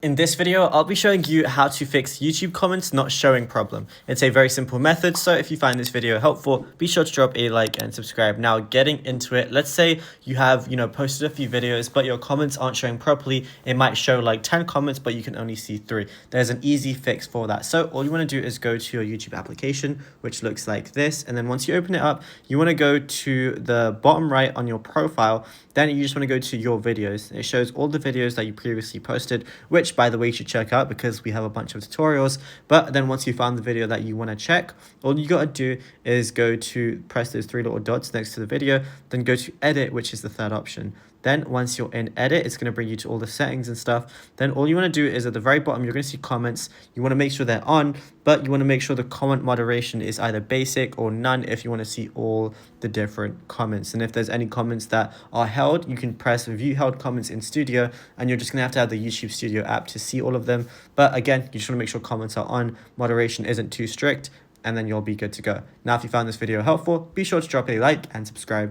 In this video, I'll be showing you how to fix YouTube comments not showing problem. It's a very simple method, so if you find this video helpful, be sure to drop a like and subscribe. Now, getting into it, let's say you have, posted a few videos, but your comments aren't showing properly. It might show like 10 comments, but you can only see 3. There's an easy fix for that. So all you want to do is go to your YouTube application, which looks like this. And then once you open it up, you want to go to the bottom right on your profile. Then you just want to go to your videos. It shows all the videos that you previously posted, which by the way you should check out because we have a bunch of tutorials. But then once you found the video that you want to check, all you got to do is go to press those 3 little dots next to the video, then go to edit, which is the third option. Then once you're in edit, it's going to bring you to all the settings and stuff. Then all you want to do is at the very bottom, you're going to see comments. You want to make sure they're on, but you want to make sure the comment moderation is either basic or none if you want to see all the different comments. And if there's any comments that are held, you can press view held comments in Studio, and you're just going to have the YouTube Studio app to see all of them. But again, you just want to make sure comments are on, moderation isn't too strict, and then you'll be good to go. Now, if you found this video helpful, be sure to drop a like and subscribe.